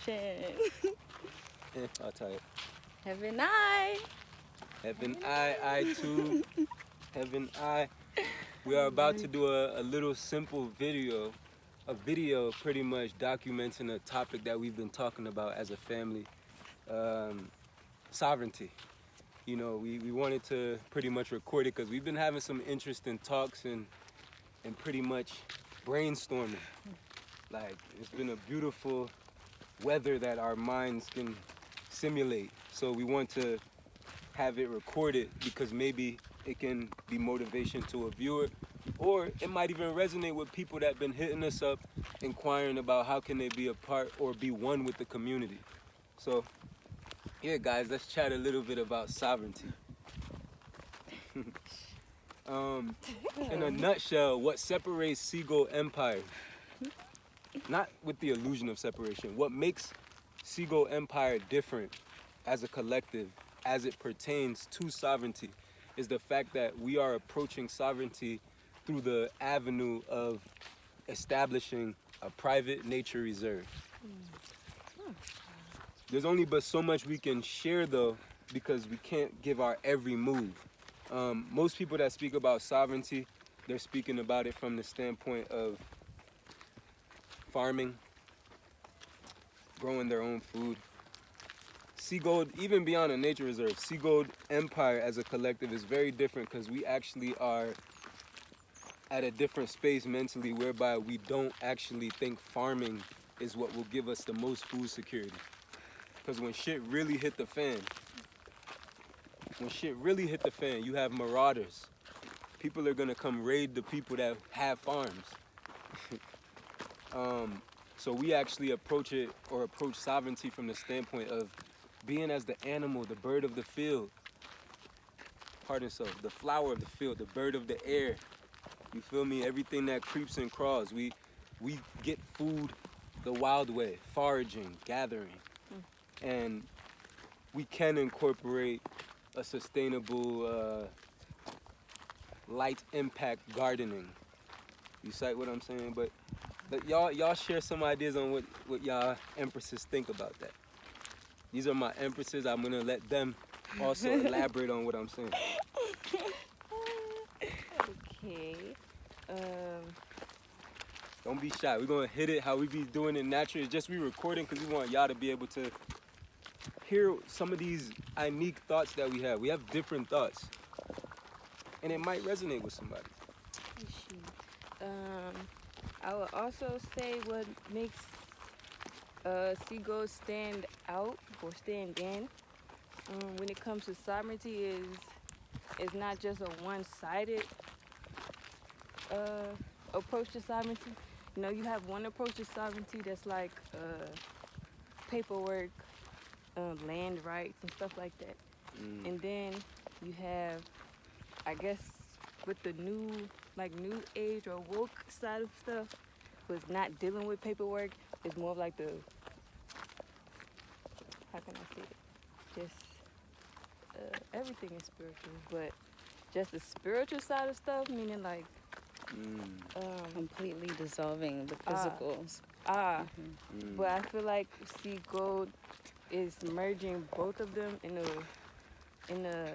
introduction. I'll tell you. Heaven I. Heaven I too. Heaven I. We are about to do a little simple video. A video pretty much documenting a topic that we've been talking about as a family. Sovereignty. You know, we wanted to pretty much record it because we've been having some interesting talks and pretty much brainstorming. Like, it's been a beautiful weather that our minds can simulate. So we want to have it recorded because maybe it can be motivation to a viewer, or it might even resonate with people that have been hitting us up, inquiring about how can they be a part or be one with the community. So, yeah, guys, let's chat a little bit about sovereignty. In a nutshell, what separates Seagull Empire, not with the illusion of separation, what makes Seagull Empire different as a collective as it pertains to sovereignty is the fact that we are approaching sovereignty through the avenue of establishing a private nature reserve. There's only but so much we can share though, because we can't give our every move. Most people that speak about sovereignty, they're speaking about it from the standpoint of farming, growing their own food. Seagold, even beyond a nature reserve, Seagold Empire as a collective is very different because we actually are at a different space mentally whereby we don't actually think farming is what will give us the most food security. Because when shit really hit the fan, you have marauders. People are gonna come raid the people that have farms. So we actually approach sovereignty from the standpoint of being as the animal, the bird of the field. Pardon self, the flower of the field, the bird of the air. You feel me? Everything that creeps and crawls. We get food the wild way, foraging, gathering. And we can incorporate a sustainable light impact gardening. You cite what I'm saying? But y'all share some ideas on what y'all empresses think about that. These are my empresses. I'm gonna let them also elaborate on what I'm saying. Okay. Don't be shy. We're gonna hit it how we be doing it naturally. It's just we recording because we want y'all to be able to hear some of these unique thoughts that we have. We have different thoughts, and it might resonate with somebody. I would also say what makes Seagull stand out or stand in when it comes to sovereignty is not just a one-sided approach to sovereignty. You know, you have one approach to sovereignty that's like paperwork, land rights and stuff like that. And then you have, I guess, with the new age or woke side of stuff, was not dealing with paperwork. It's more of like the, how can I say it? Just everything is spiritual, but just the spiritual side of stuff, meaning like completely dissolving the physicals. But I feel like Seagold is merging both of them in a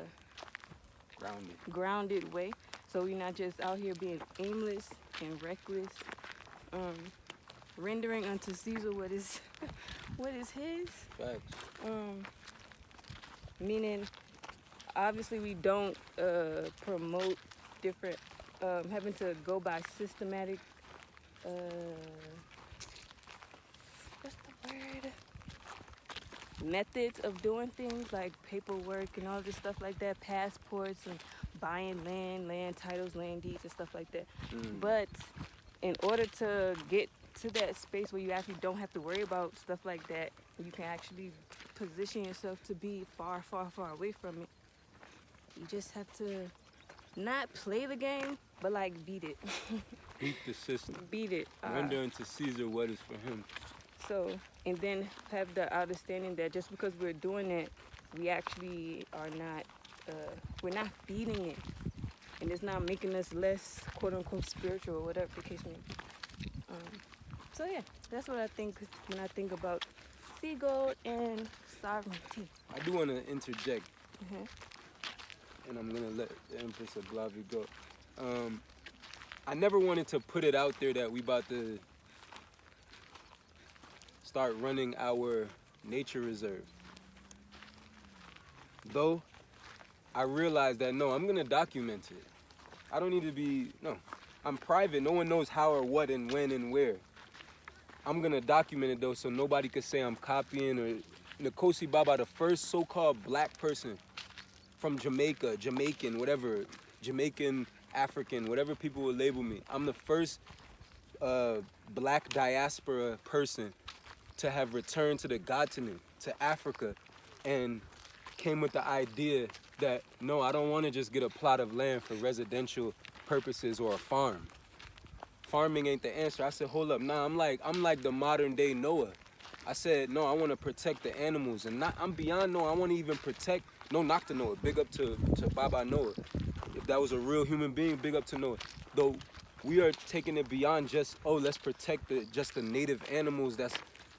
grounded way. So we're not just out here being aimless and reckless, rendering unto Caesar what is his. Facts. Meaning, obviously we don't promote different having to go by systematic. What's the word? Methods of doing things like paperwork and all this stuff like that, passports and buying land titles, land deeds and stuff like that. But in order to get to that space where you actually don't have to worry about stuff like that, you can actually position yourself to be far away from it. You just have to not play the game, but like beat it. Beat the system. Beat it. Render unto Caesar what is for him. So, and then have the understanding that just because we're doing it, we actually are not, we're not feeding it. And it's not making us less, quote unquote, spiritual or whatever the case may be. So yeah, that's what I think when I think about seagull and sovereignty. I do want to interject, Mhm. and I'm gonna let the Empress of Blavi go. I never wanted to put it out there that we about to start running our nature reserve. Though I realized that no, I'm gonna document it. I don't need to be, no, I'm private. No one knows how or what and when and where. I'm gonna document it though so nobody could say I'm copying or Nkosi Baba, the first so-called black person from Jamaica, Jamaican, whatever, Jamaican, African, whatever people will label me. I'm the first black diaspora person to have returned to the continent, to Africa, and came with the idea that, no, I don't want to just get a plot of land for residential purposes or a farm. Farming ain't the answer. I said, hold up, nah, I'm like the modern day Noah. I said, no, I want to protect the animals, and I'm beyond Noah. I want to even protect, no knock to Noah, big up to Baba Noah. If that was a real human being, big up to Noah. Though we are taking it beyond just, oh, let's protect just the native animals that's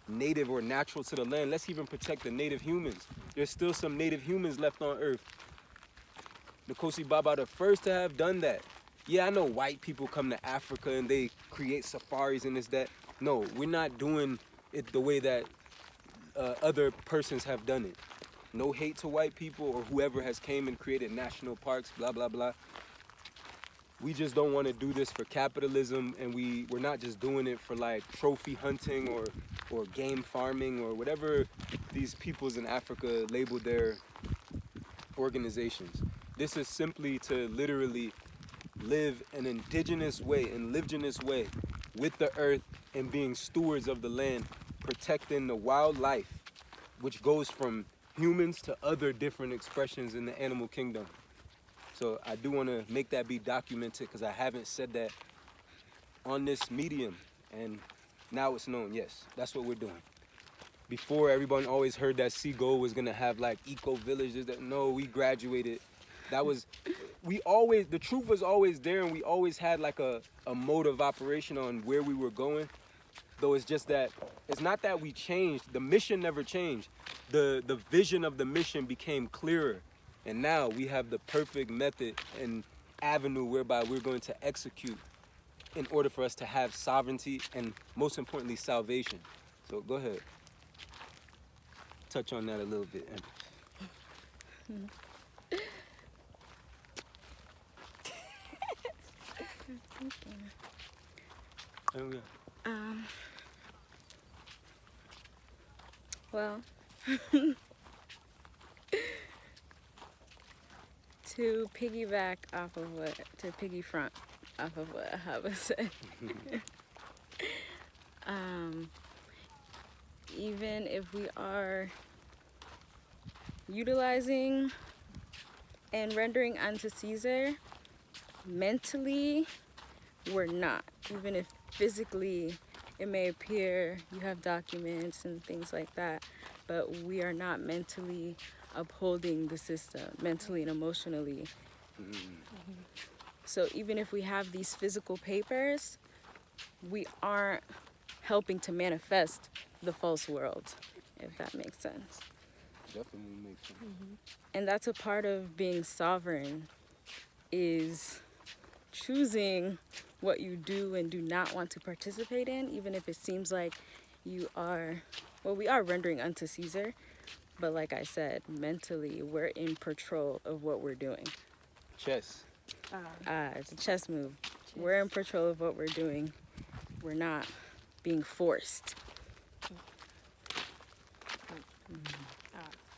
native or natural to the land. Let's even protect the native humans. There's still some native humans left on earth. Nkosi Baba the first to have done that. Yeah, I know white people come to Africa and they create safaris and this, that. No, we're not doing it the way that other persons have done it. No hate to white people or whoever has came and created national parks, blah, blah, blah. We just don't want to do this for capitalism, and we're not just doing it for like trophy hunting or game farming or whatever these peoples in Africa label their organizations. This is simply to literally live an indigenous way, with the earth and being stewards of the land, protecting the wildlife, which goes from humans to other different expressions in the animal kingdom. So I do want to make that be documented because I haven't said that on this medium, and now it's known. Yes, that's what we're doing. Before, everyone always heard that Seagull was gonna have like eco villages. That no, we graduated. That was, the truth was always there, and we always had like a mode of operation on where we were going. Though it's just that, it's not that we changed. The mission never changed. The vision of the mission became clearer. And now we have the perfect method and avenue whereby we're going to execute in order for us to have sovereignty and, most importantly, salvation. So go ahead. Touch on that a little bit, Empress. Oh, yeah. Well, to piggyback off of front off of what Ahava said, even if we are utilizing and rendering unto Caesar, mentally, we're not. Even if physically it may appear you have documents and things like that, but we are not mentally upholding the system, mentally and emotionally. So even if we have these physical papers, we aren't helping to manifest the false world, if that makes sense. Definitely makes sense. And that's a part of being sovereign, is choosing what you do and do not want to participate in, even if it seems like you are, well, we are rendering unto Caesar, but like I said, mentally, we're in control of what we're doing. Chess. It's a chess move. We're in control of what we're doing. We're not being forced.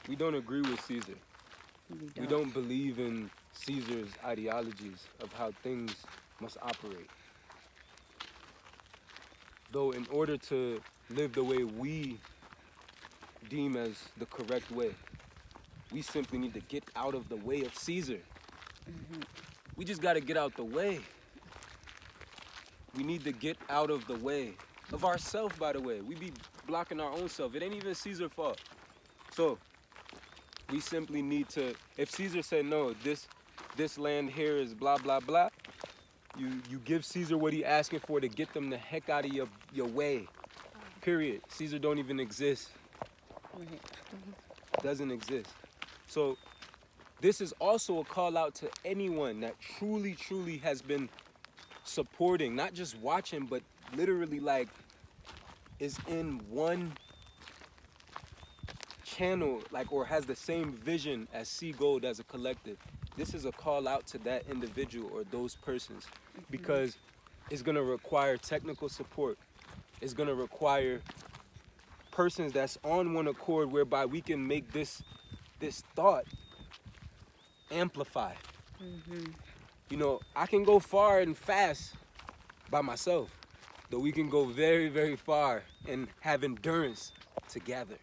We don't agree with Caesar. We We don't believe in Caesar's ideologies of how things must operate. Though in order to live the way we deem as the correct way, we simply need to get out of the way of Caesar. We just got to get out the way. We need to get out of the way of ourselves, by the way. We be blocking our own self. It ain't even Caesar's fault. So we simply need to, if Caesar said, no, this land here is blah, blah, blah, you give Caesar what he asking for to get them the heck out of your way. Period. Caesar don't even exist. Doesn't exist. So this is also a call out to anyone that truly, truly has been supporting, not just watching, but literally like is in one channel, like, or has the same vision as Sea Gold as a collective. This is a call out to that individual or those persons, because it's gonna require technical support. It's gonna require persons that's on one accord, whereby we can make this thought amplify. You know, I can go far and fast by myself, but we can go very, very far and have endurance together.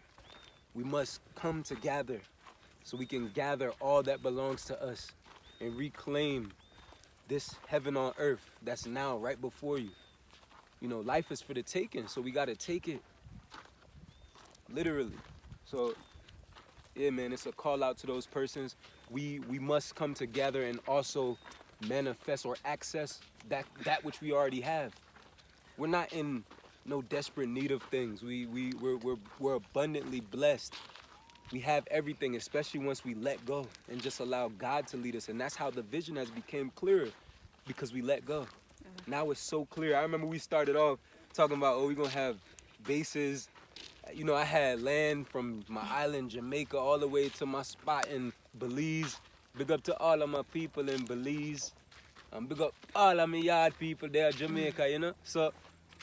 We must come together so we can gather all that belongs to us and reclaim this heaven on earth that's now right before you. You know, life is for the taking, so we gotta take it literally. So yeah, man, it's a call out to those persons. We must come together and also manifest or access that which we already have. We're not in no desperate need of things. We're abundantly blessed. We have everything, especially once we let go and just allow God to lead us. And that's how the vision has become clearer, because we let go. Now it's so clear. I remember we started off talking about, oh, we're gonna have bases. You know, I had land from my island, Jamaica, all the way to my spot in Belize. Big up to all of my people in Belize. Big up all of my yard people there, Jamaica, you know. So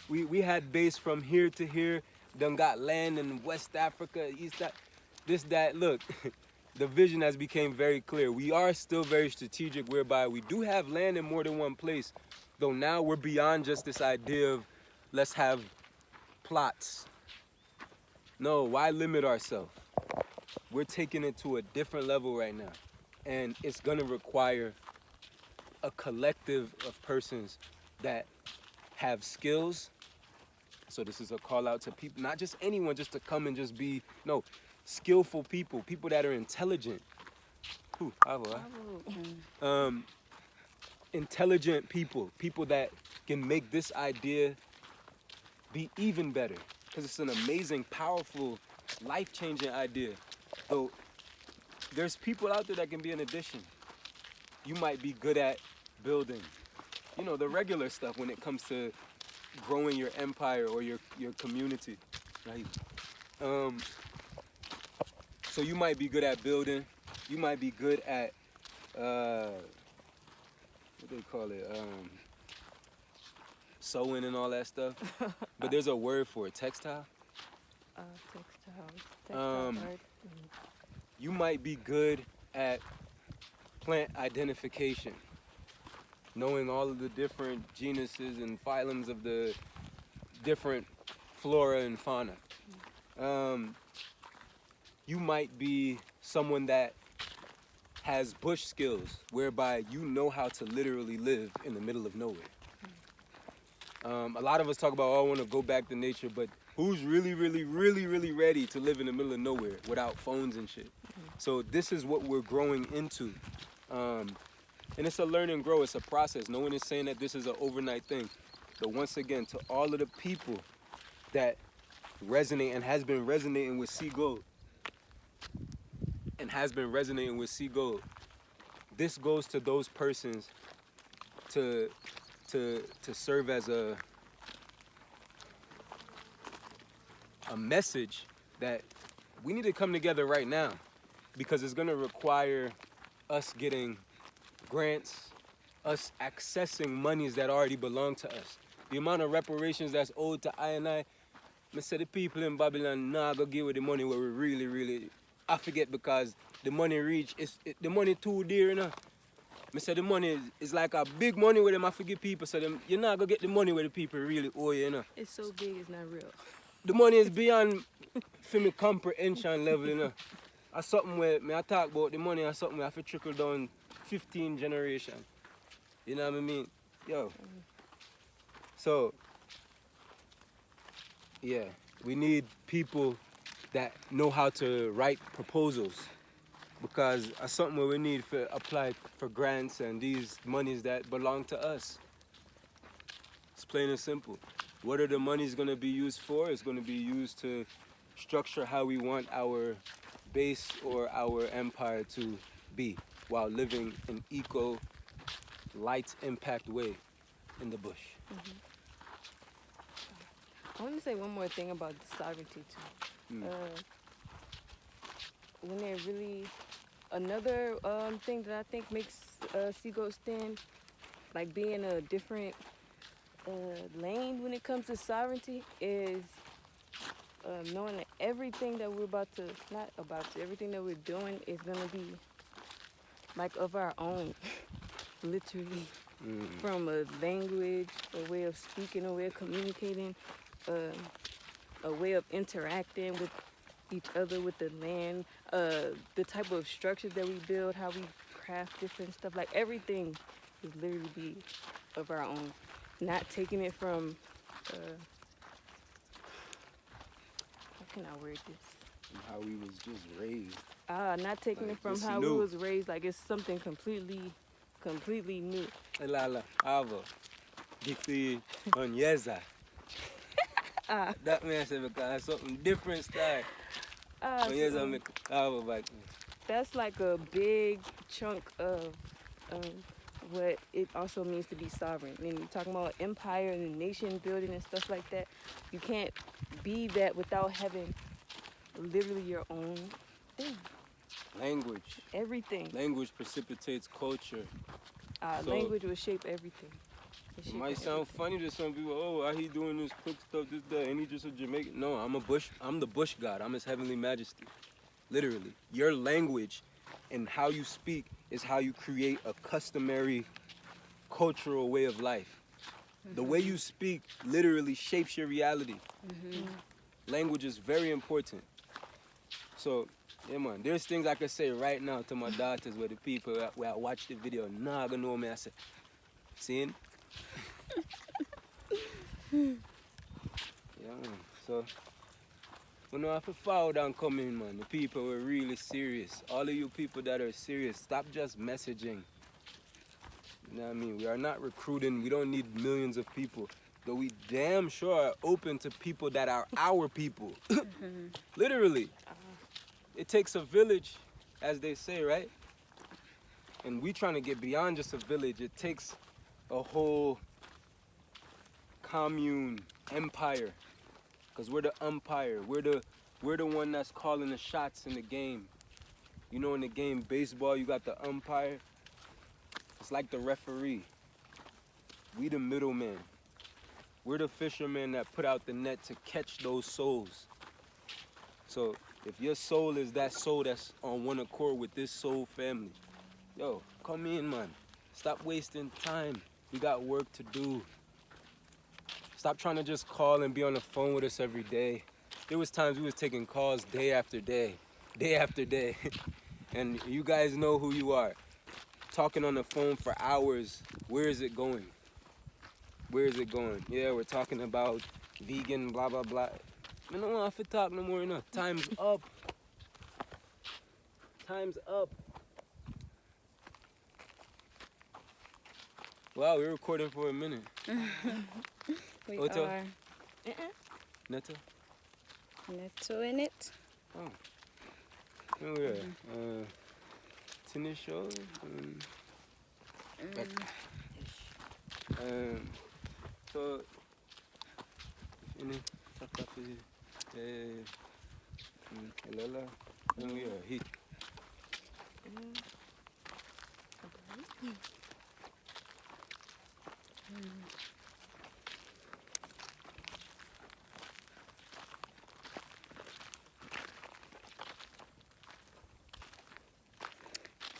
we had base from here to here. Done got land in West Africa, East Africa, this, that. Look, the vision has become very clear. We are still very strategic, whereby we do have land in more than one place. Though now we're beyond just this idea of let's have plots. No, why limit ourselves? We're taking it to a different level right now. And it's gonna require a collective of persons that have skills. So this is a call out to people, not just anyone just to come and just be, no, skillful people, people that are intelligent. Ahava. Intelligent people, people that can make this idea be even better. Because it's an amazing, powerful, life-changing idea. So there's people out there that can be an addition. You might be good at building, you know, the regular stuff when it comes to growing your empire or your community. Right? So you might be good at building. You might be good at, what do they call it? Sewing and all that stuff. But there's a word for it, textile. Textile art. You might be good at plant identification, knowing all of the different genuses and phylums of the different flora and fauna. You might be someone that has bush skills, whereby you know how to literally live in the middle of nowhere. A lot of us talk about, oh, I want to go back to nature, but who's really, really, really, really ready to live in the middle of nowhere without phones and shit? So this is what we're growing into. And it's a learn and grow. It's a process. No one is saying that this is an overnight thing. But once again, to all of the people that resonate and has been resonating with Sea Gold, this goes to those persons to serve as a message that we need to come together right now, because it's going to require us getting grants, us accessing monies that already belong to us. The amount of reparations that's owed to I say the people in Babylon nah go give with the money where we really I forget, because the money reach, the money too dear, you know. I say the money is like a big money where them I forget people, so them, you're not gonna get the money where the people really owe you, you know. It's so big, it's not real. The money is beyond for me comprehension level, you know. That's something where I talk about the money and something where I have to trickle down 15 generations. You know what I mean? Yo. So, yeah, we need people that know how to write proposals, because that's something where we need to apply for grants and these monies that belong to us. It's plain and simple. What are the monies going to be used for? It's going to be used to structure how we want our base or our empire to be while living an eco, light impact way in the bush. I want to say one more thing about the sovereignty too. Mm. When they're really another thing that I think makes Seagoat stand, like being a different lane when it comes to sovereignty, is knowing that everything that we're everything that we're doing is gonna be like of our own, literally. From a language, a way of speaking, a way of communicating, a way of interacting with each other, with the land, the type of structures that we build, how we craft different stuff. Like everything is literally be of our own, not taking it from. How can I word this? How we was just raised. Not taking Like, it from just how new. we was raised. Like it's something completely new. Lala, Ahava, Giti, Onyeza. That man said because something different style. Onyeza make Ahava back. That's like a big chunk of what it also means to be sovereign. And you're talking about empire and nation building and stuff like that. You can't be that without having literally your own thing. Language. Everything. Language precipitates culture. So- Language will shape everything. It might sound funny to some people. Oh, why he doing this quick stuff, this, that, and he just a Jamaican. No, I'm the bush god. I'm his heavenly majesty. Literally. Your language and how you speak is how you create a customary cultural way of life. The way you speak literally shapes your reality. Language is very important. So, yeah, man, there's things I could say right now to my daughters where the people where I watch the video, nah, gonna know me. I say, seeing? Yeah, man. So, we know have to follow down coming, man. The people were really serious. All of you people that are serious, stop just messaging. You know what I mean? We are not recruiting. We don't need millions of people. But we damn sure are open to people that are our people. Literally. It takes a village, as they say, right? And we trying to get beyond just a village. It takes a whole commune, empire. Because we're the umpire. We're the one that's calling the shots in the game. You know, in the game baseball, you got the umpire. It's like the referee. We the middleman. We're the fishermen that put out the net to catch those souls. So if your soul is that soul that's on one accord with this soul family, yo, come in, man. Stop wasting time. We got work to do. Stop trying to just call and be on the phone with us every day. There was times we was taking calls day after day, day after day. And you guys know who you are. Talking on the phone for hours. Where is it going? Where is it going? Yeah, we're talking about vegan, blah, blah, blah. I don't want to talk no more enough. Time's up. Time's up. Wow, we're recording for a minute. We Oto? are Netta? Netto in it. Oh. Where we at? Tinisho? So, ini sakafi Elala, and we are hit.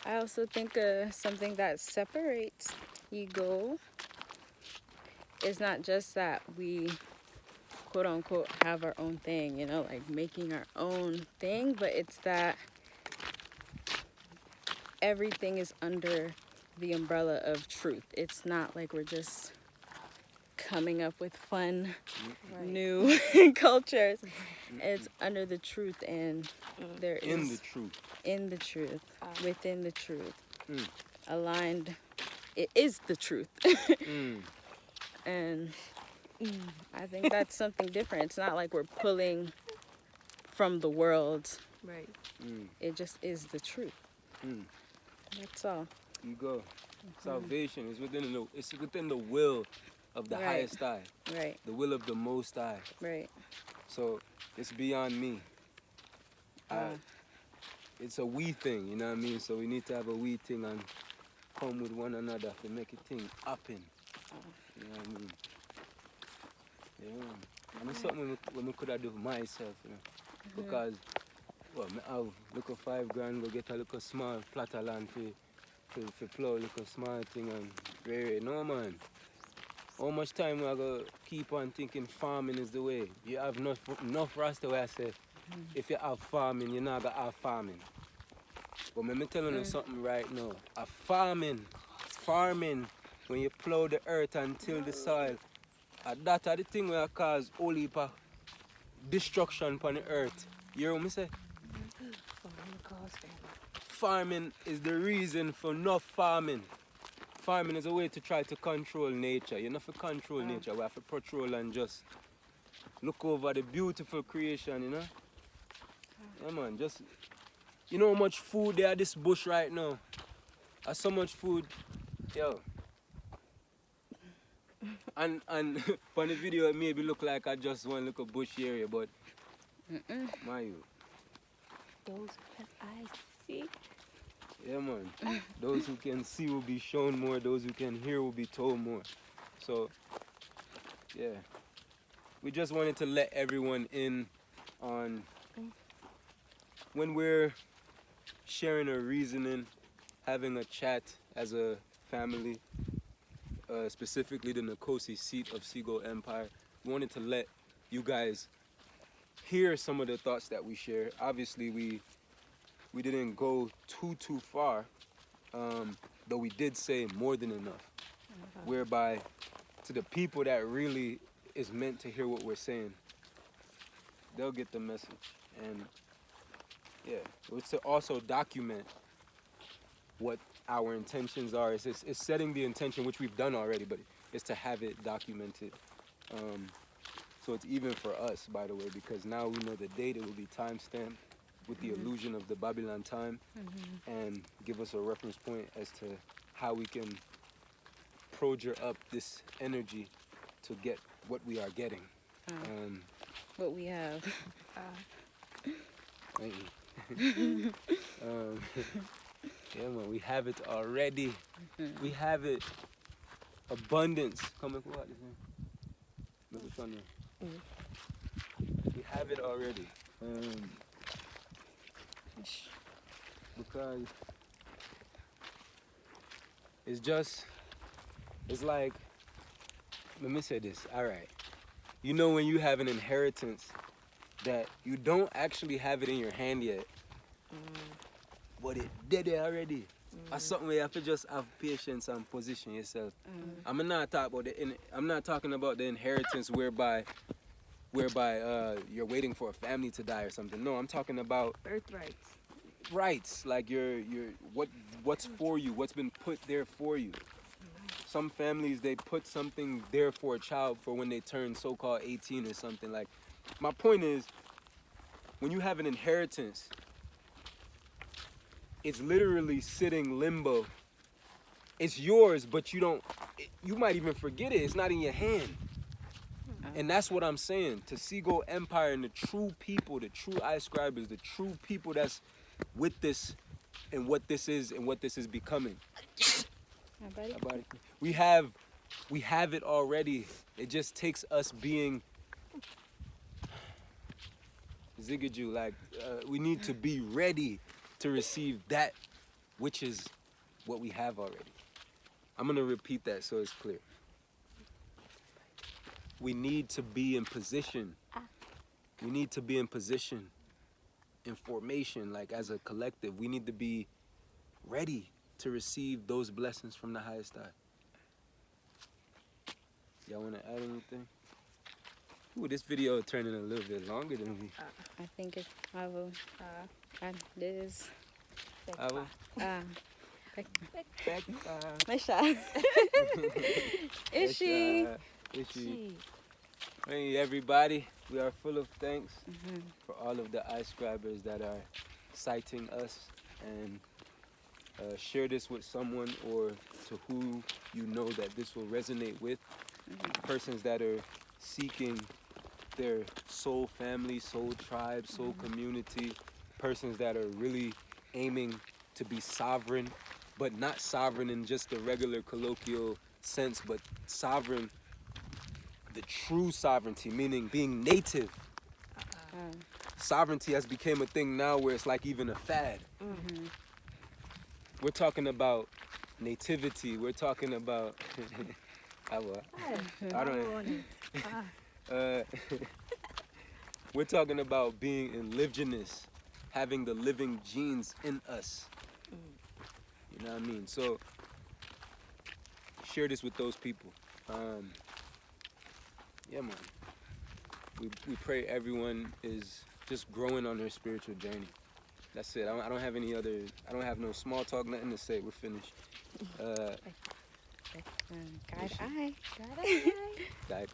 I also think something that separates ego is not just that we quote unquote have our own thing, you know, like making our own thing, but it's that everything is under the umbrella of truth. It's not like we're just coming up with fun, new cultures. It's under the truth, and there is In the truth. in the truth, within the truth, aligned. It is the truth. And I think that's something different. It's not like we're pulling from the world. Right. It just is the truth. That's all. You go. Salvation is within the will of the Right. highest High, Right. the will of the Most High. Right. So it's beyond me. It's a we thing, you know what I mean? So we need to have a we thing and come with one another to make a thing happen. You know what I mean? Yeah. And it's something we could have do for myself, you know? Because, well, I have little $5,000, go get a little small plot of land for plow a little small thing and very, no man. How much time I go keep on thinking farming is the way? You have enough rasta where I say, if you have farming, you're not gonna have farming. But let me tell you something right now. A farming, when you plow the earth and till the soil, that are the thing where cause whole heap of destruction upon the earth. You hear what me say? Farming is the reason for enough farming. Farming is a way to try to control nature. You don't have to control nature, we have to patrol and just look over the beautiful creation, you know? Yeah man, just, you know how much food there at this bush right now? There's so much food, yo. And on the video it maybe look like I just one little bush area, but my you. Those who have eyes to see. Yeah man, those who can see will be shown more, those who can hear will be told more. So, yeah. We just wanted to let everyone in on when we're sharing our reasoning, having a chat as a family, specifically the Nkosi seat of Seagull Empire. We wanted to let you guys hear some of the thoughts that we share. Obviously, we didn't go too far, though we did say more than enough. Whereby, to the people that really is meant to hear what we're saying, they'll get the message. And yeah, it's to also document what our intentions are. It's setting the intention, which we've done already, but it's to have it documented. So it's even for us, by the way, because now we know the date. It will be timestamped with the illusion of the Babylon time, and give us a reference point as to how we can project up this energy to get what we are getting. What we have. Thank you. Yeah, man, we have it already. We have it. Abundance. Come and what is it? Look, it's on there. We have it already. Because it's like, let me say this, all right. You know when you have an inheritance that you don't actually have it in your hand yet, but it did it already. That's something where you have to just have patience and position yourself. I'm not talking about the inheritance whereby you're waiting for a family to die or something. No, I'm talking about Birthrights. rights, like what's for you, what's been put there for you. Some families, they put something there for a child for when they turn so-called 18 or something. Like, my point is, when you have an inheritance, it's literally sitting limbo. It's yours, but you might even forget it. It's not in your hand. And that's what I'm saying. To Seagull Empire and the true people, the true iScribers, the true people that's with this and what this is and what this is becoming. We have it already. It just takes us being Zigaju, like we need to be ready to receive that which is what we have already. I'm gonna repeat that so it's clear. We need to be in position. We need to be in position, in formation, like as a collective. We need to be ready to receive those blessings from the highest High. Y'all want to add anything? Ooh, this video is turning a little bit longer than we. I think it's Ahava. This. Ahava? Mesha. Is she? Hey, everybody. We are full of thanks for all of the iScribers that are citing us, and share this with someone or to who you know that this will resonate with. Persons that are seeking their soul family, soul tribe, soul community. Persons that are really aiming to be sovereign, but not sovereign in just the regular colloquial sense, but sovereign, the true sovereignty, meaning being native. Sovereignty has become a thing now where it's like even a fad. We're talking about nativity. We're talking about I don't know. We're talking about being indigenous, having the living genes in us. You know what I mean? So share this with those people. Yeah, man. We pray everyone is just growing on their spiritual journey. That's it. I don't have any other. I don't have no small talk, nothing to say. We're finished. God eye. Guide.